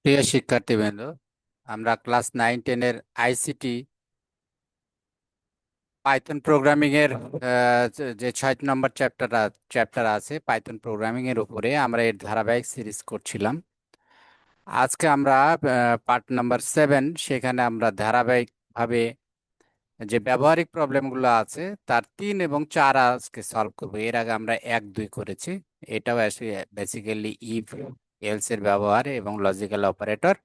প্রিয় শিক্ষার্থীবৃন্দ, আমরা ক্লাস 9-10 এর আইসিটি পাইথন প্রোগ্রামিং এর যে 6 নম্বর চ্যাপ্টার আছে পাইথন প্রোগ্রামিং এর উপরে আমরা এর ধারাবাহিক সিরিজ করছিলাম। আজকে আমরা পার্ট নাম্বার 7, সেখানে আমরা ধারাবাহিকভাবে যে ব্যবহারিক প্রবলেমগুলো আছে তার 3 এবং 4 আজকে সলভ করবো। এর আগে আমরা 1-2 করেছি। এটাও বেসিক্যালি ইফ এলস এর ব্যবহার এবং লজিক্যাল অপারেটর।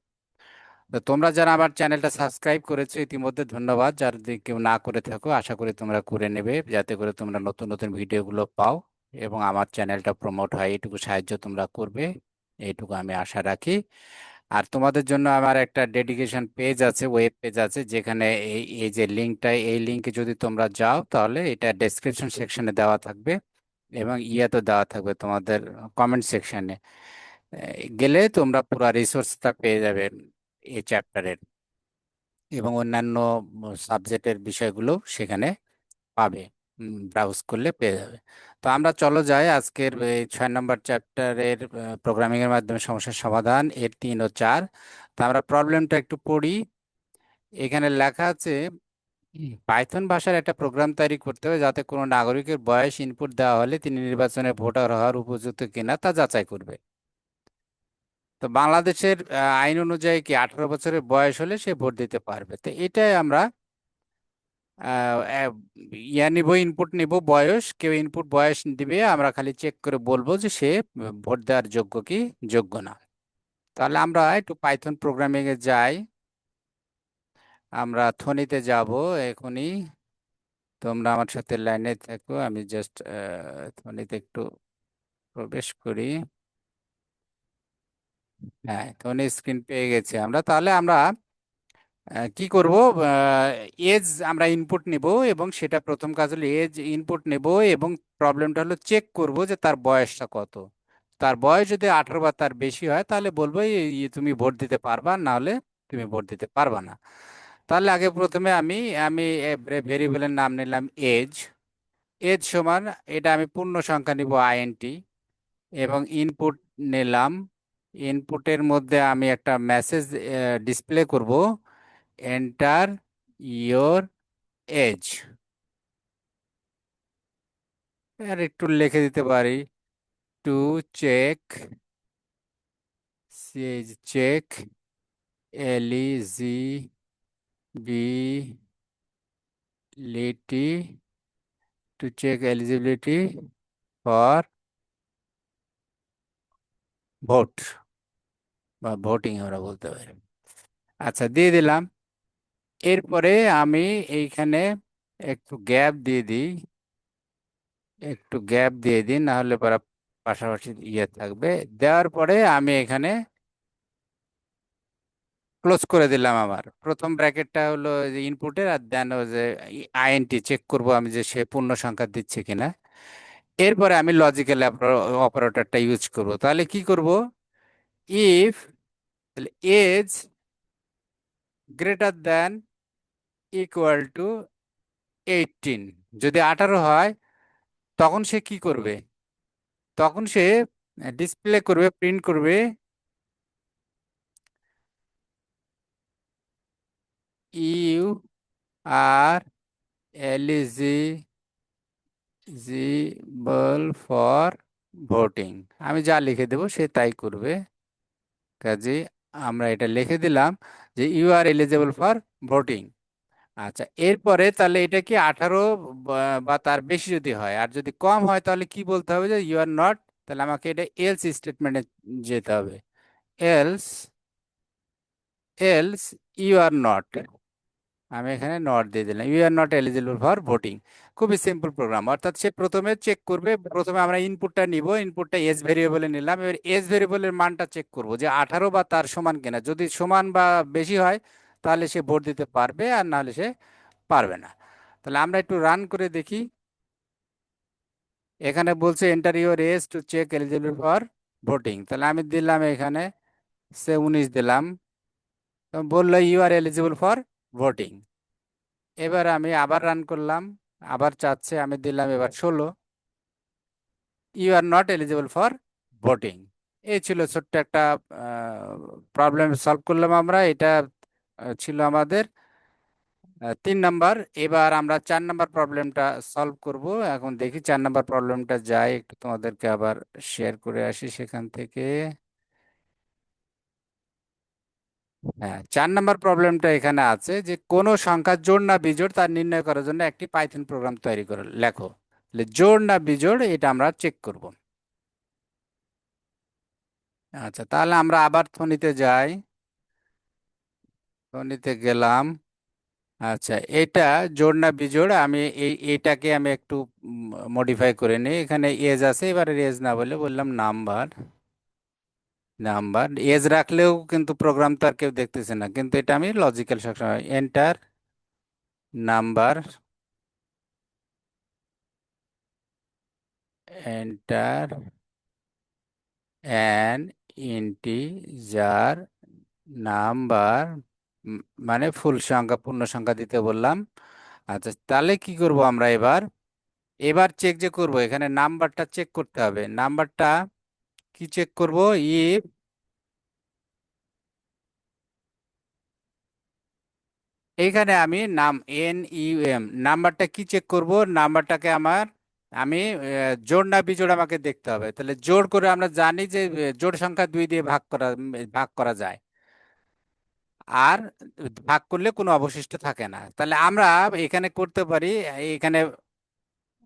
তো তোমরা যারা আমার চ্যানেলটা সাবস্ক্রাইব করেছো ইতিমধ্যে ধন্যবাদ। যারা যদি কেউ না করে থাকো, আশা করি তোমরা করে নেবে, যাতে করে তোমরা নতুন নতুন ভিডিওগুলো পাও এবং আমার চ্যানেলটা প্রমোট হয়। এইটুকু সাহায্য তোমরা করবে, এইটুকু আমি আশা রাখি। আর তোমাদের জন্য আমার একটা ডেডিকেশন পেজ আছে, ওয়েব পেজ আছে, যেখানে এই এই যে লিঙ্কটা, এই লিঙ্কে যদি তোমরা যাও তাহলে এটা ডেসক্রিপশন সেকশনে দেওয়া থাকবে এবং তো দেওয়া থাকবে তোমাদের কমেন্ট সেকশনে। গেলে তোমরা পুরো রিসোর্সটা পেয়ে যাবে এই চ্যাপ্টারের এবং অন্যান্য সাবজেক্টের বিষয়গুলো সেখানে পাবে। ব্রাউজ করলে পেয়ে যাবে। তো আমরা চলো যাই আজকের এই 6 নম্বর চ্যাপ্টারের প্রোগ্রামিং এর মাধ্যমে সমস্যার সমাধান এর 3 ও 4। তো আমরা প্রবলেমটা একটু পড়ি। এখানে লেখা আছে, পাইথন ভাষার একটা প্রোগ্রাম তৈরি করতে হবে যাতে কোনো নাগরিকের বয়স ইনপুট দেওয়া হলে তিনি নির্বাচনে ভোটার হওয়ার উপযুক্ত কিনা তা যাচাই করবে। তো বাংলাদেশের আইন অনুযায়ী কি 18 বছরের বয়স হলে সে ভোট দিতে পারবে? তো এটাই আমরা আহ, আহ, নিব, ইনপুট নিব বয়স। কেউ ইনপুট বয়স দিবে, আমরা খালি চেক করে বলবো যে সে ভোট দেওয়ার যোগ্য কি যোগ্য না। তাহলে আমরা একটু পাইথন প্রোগ্রামিং এ যাই। আমরা থনিতে যাব এখনই। তোমরা আমার সাথে লাইনে থাকো, আমি জাস্ট থনিতে একটু প্রবেশ করি। হ্যাঁ, থনি স্ক্রিন পেয়ে গেছি আমরা। তাহলে আমরা কি করব, এজ আমরা ইনপুট নিব এবং সেটা প্রথম কাজ হলো এজ ইনপুট নেব এবং প্রবলেমটা হলো চেক করব যে তার বয়সটা কত। তার বয়স যদি 18 বা তার বেশি হয় তাহলে বলবো তুমি ভোট দিতে পারবা, না হলে তুমি ভোট দিতে পারবা না। তাহলে আগে প্রথমে আমি আমি ভেরিয়েবলের নাম নিলাম এজ। এজ সমান, এটা আমি পূর্ণ সংখ্যা নিব আইএনটি এবং ইনপুট নিলাম। ইনপুটের মধ্যে আমি একটা মেসেজ ডিসপ্লে করব, এন্টার ইয়োর এজ। আর একটু লিখে দিতে পারি, to check check eligibility, to check eligibility for vote বা ভোটিং আমরা বলতে পারি। আচ্ছা, দিয়ে দিলাম। এরপরে আমি এইখানে একটু গ্যাপ দিয়ে দিই, একটু গ্যাপ দিয়ে দিই, না হলে পরে পাশাপাশি থাকবে। দেওয়ার পরে আমি এখানে ক্লোজ করে দিলাম। আমার প্রথম ব্র্যাকেটটা হলো যে ইনপুটের, আর দেন ও যে আইএনটি চেক করব আমি যে সে পূর্ণ সংখ্যা দিচ্ছে কিনা। এরপরে আমি লজিক্যাল অপারেটরটা ইউজ করব। তাহলে কি করব, if age greater than equal to 18, যদি 18 হয় তখন সে কি করবে, তখন সে ডিসপ্লে করবে, প্রিন্ট করবে, you are eligible for voting. আমি যা লিখে দেবো সে তাই করবে। কাজে আমরা এটা লিখে দিলাম যে you are eligible for voting. আচ্ছা, এরপরে তাহলে এটা কি 18 বা তার বেশি যদি হয়, আর যদি কম হয় তাহলে কি বলতে হবে, যে ইউ আর নট। তাহলে আমাকে এটা এলস স্টেটমেন্টে যেতে হবে। Else else you are not, আমি এখানে নট দিয়ে দিলাম, you are not eligible for voting. খুবই সিম্পল প্রোগ্রাম। অর্থাৎ সে প্রথমে চেক করবে, প্রথমে আমরা ইনপুটটা নিব, ইনপুটটা এস ভেরিয়েবলে নিলাম। এবার এস ভেরিয়েবলের মানটা চেক করব যে 18 বা তার সমান কিনা। যদি সমান বা বেশি হয় তাহলে সে ভোট দিতে পারবে, আর না হলে সে পারবে না। তাহলে আমরা একটু রান করে দেখি। এখানে বলছে enter your age to check eligible for voting. তাহলে আমি দিলাম এখানে সে 19 দিলাম, তো বললো you are eligible for voting. এবার আমি আবার রান করলাম, আবার চাচ্ছে, আমি দিলাম এবার 16, you are not eligible for voting. এই ছিল ছোট্ট একটা প্রবলেম সলভ করলাম আমরা। এটা ছিল আমাদের 3 নাম্বার। এবার আমরা 4 নাম্বার প্রবলেমটা সলভ করব। এখন দেখি 4 নাম্বার প্রবলেমটা যাই, একটু তোমাদেরকে আবার শেয়ার করে আসি সেখান থেকে। হ্যাঁ, 4 নাম্বার প্রবলেমটা এখানে আছে যে কোনো সংখ্যা জোড় না বিজোড় তার নির্ণয় করার জন্য একটি পাইথন প্রোগ্রাম তৈরি করে লেখো। তাহলে জোড় না বিজোড় এটা আমরা চেক করব। আচ্ছা, তাহলে আমরা আবার ধ্বনিতে যাই। ধ্বনিতে গেলাম। আচ্ছা, এটা জোড় না বিজোড়, আমি এইটাকে আমি একটু মডিফাই করে নিই। এখানে এজ আছে, এবারে এজ না বলে বললাম নাম্বার। নাম্বার এজ রাখলেও কিন্তু প্রোগ্রাম তো আর কেউ দেখতেছে না, কিন্তু এটা আমি লজিক্যাল সবসময় enter number, enter an integer number, মানে ফুল সংখ্যা পূর্ণ সংখ্যা দিতে বললাম। আচ্ছা, তাহলে কি করব আমরা এবার? এবার চেক যে করব, এখানে নাম্বারটা চেক করতে হবে। নাম্বারটা কি চেক করব? ইফ, এইখানে আমি নাম NUM নাম্বারটা কি চেক করব? নাম্বারটাকে আমি জোড় না বিজোড় আমাকে দেখতে হবে। তাহলে জোড় করে আমরা জানি যে জোড় সংখ্যা 2 দিয়ে ভাগ করা যায়। আর ভাগ করলে কোনো অবশিষ্ট থাকে না। তাহলে আমরা এখানে করতে পারি। এখানে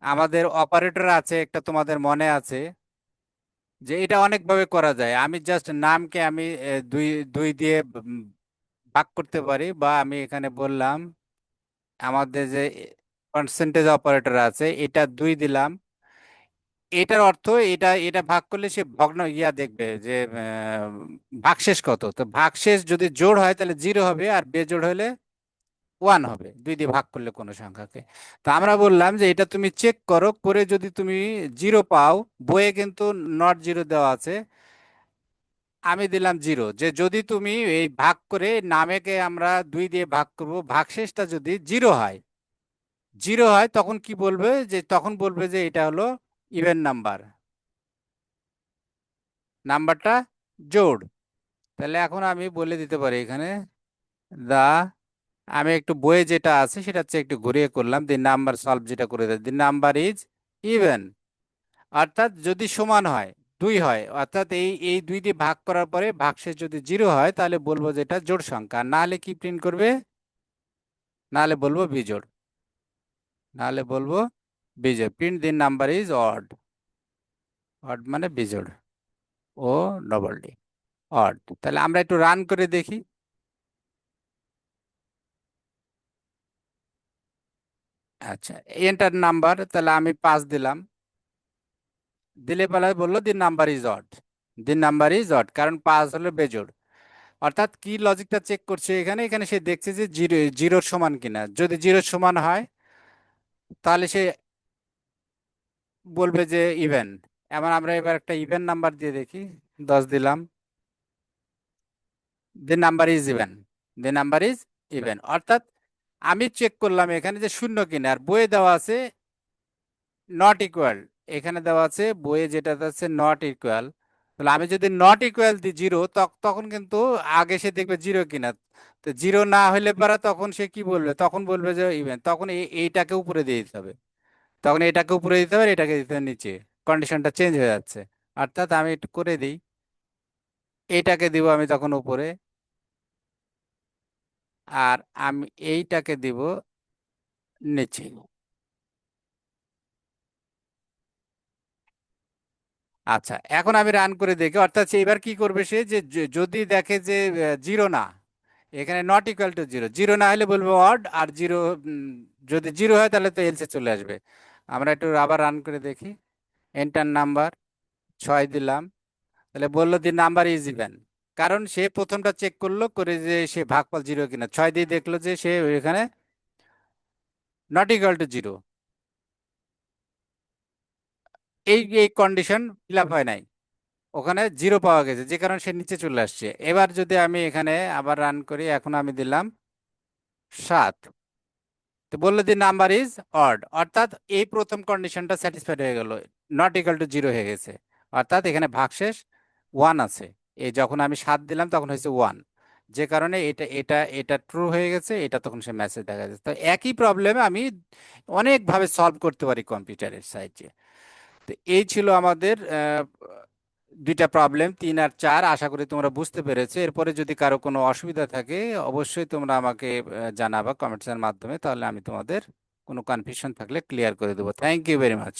আমাদের অপারেটর আছে একটা, তোমাদের মনে আছে যে এটা অনেকভাবে করা যায়। আমি জাস্ট নামকে আমি দুই দুই দিয়ে ভাগ করতে পারি, বা আমি এখানে বললাম আমাদের যে পার্সেন্টেজ অপারেটর আছে এটা 2 দিলাম। এটার অর্থ এটা এটা ভাগ করলে সে ভগ্ন ইয়া দেখবে যে ভাগশেষ কত। তো ভাগশেষ যদি জোড় হয় তাহলে 0 হবে, আর বেজোড় হলে 1 হবে, 2 দিয়ে ভাগ করলে কোনো সংখ্যাকে। তো আমরা বললাম যে এটা তুমি চেক করো, করে যদি তুমি 0 পাও, বইয়ে কিন্তু নট 0 দেওয়া আছে, আমি দিলাম 0। যে যদি তুমি এই ভাগ করে নামেকে আমরা 2 দিয়ে ভাগ করব, ভাগশেষটা যদি 0 হয়, 0 হয়, তখন কি বলবে? যে তখন বলবে যে এটা হলো ইভেন নাম্বার, নাম্বারটা জোড়। তাহলে এখন আমি বলে দিতে পারি এখানে দা, আমি একটু বইয়ে যেটা আছে সেটা হচ্ছে একটু ঘুরিয়ে করলাম, দি নাম্বার সলভ যেটা করে দেয়, দি নাম্বার ইজ ইভেন। অর্থাৎ যদি সমান হয়, 2 হয়, অর্থাৎ এই এই 2 দিয়ে ভাগ করার পরে ভাগশেষ যদি 0 হয় তাহলে বলবো যে এটা জোড় সংখ্যা। না হলে কি প্রিন্ট করবে? না হলে বলবো বিজোড়। না হলে বলবো বিজোড়। Print the number is odd. Odd মানে বিজোড়। ও ডবল ডি, অড। তাহলে আমরা একটু রান করে দেখি। আচ্ছা, এন্টার নাম্বার, তাহলে আমি 5 দিলাম। দিলে বেলায় বললো the number is odd. The number is odd, কারণ 5 হলো বেজোড়। অর্থাৎ কি লজিকটা চেক করছে এখানে? এখানে সে দেখছে যে জিরোর সমান কিনা। যদি জিরোর সমান হয় তাহলে সে বলবে যে ইভেন। এবার আমরা এবার একটা ইভেন নাম্বার দিয়ে দেখি। 10 দিলাম। The number is even. The number is even, অর্থাৎ আমি চেক করলাম এখানে যে শূন্য কিনা। আর বইয়ে দেওয়া আছে নট ইকুয়াল। এখানে দেওয়া আছে বইয়ে যেটা আছে নট ইকুয়াল। তাহলে আমি যদি নট ইকুয়াল দিই 0, তখন কিন্তু আগে সে দেখবে 0 কিনা। তো 0 না হলে পরে তখন সে কি বলবে? তখন বলবে যে ইভেন। তখন এইটাকে উপরে দিয়ে দিতে হবে। তখন এটাকে উপরে দিতে হবে, এটাকে দিতে হবে নিচে। কন্ডিশনটা চেঞ্জ হয়ে যাচ্ছে। অর্থাৎ আমি একটু করে দিই, এইটাকে দিব আমি তখন উপরে, আর আমি এইটাকে দিব নিচে। আচ্ছা, এখন আমি রান করে দেখি। অর্থাৎ সে এবার কি করবে? সে যে যদি দেখে যে 0 না, এখানে নট ইকুয়াল টু 0, 0 না হলে বলবো অড, আর 0 যদি 0 হয় তাহলে তো এলসে চলে আসবে। আমরা একটু আবার রান করে দেখি। এন্টার নাম্বার 6 দিলাম। তাহলে বললো দি নাম্বার ইজ ইভেন। কারণ সে প্রথমটা চেক করলো করে যে সে ভাগফল 0 কিনা, 6 দিয়ে দেখলো যে সে এখানে নট ইকুয়াল টু 0। এই এই কন্ডিশন ফিল আপ হয় নাই, ওখানে 0 পাওয়া গেছে, যে কারণে সে নিচে চলে আসছে। এবার যদি আমি এখানে আবার রান করি, এখন আমি দিলাম 7। তো বললো দি নাম্বার ইজ অড, অর্থাৎ এই প্রথম কন্ডিশনটা স্যাটিসফাইড হয়ে গেল, নট ইকুয়াল টু 0 হয়ে গেছে। অর্থাৎ এখানে ভাগশেষ ওয়ান আছে। এই যখন আমি 7 দিলাম তখন হয়েছে ওয়ান, যে কারণে এটা এটা এটা ট্রু হয়ে গেছে, এটা তখন সে মেসেজ দেখা যাচ্ছে। তো একই প্রবলেম আমি অনেকভাবে সলভ করতে পারি কম্পিউটারের সাহায্যে। তো এই ছিল আমাদের দুইটা প্রবলেম, 3 আর 4। আশা করি তোমরা বুঝতে পেরেছো। এরপরে যদি কারো কোনো অসুবিধা থাকে অবশ্যই তোমরা আমাকে জানাবা কমেন্টসের মাধ্যমে, তাহলে আমি তোমাদের কোনো কনফিউশন থাকলে ক্লিয়ার করে দেবো। Thank you very much.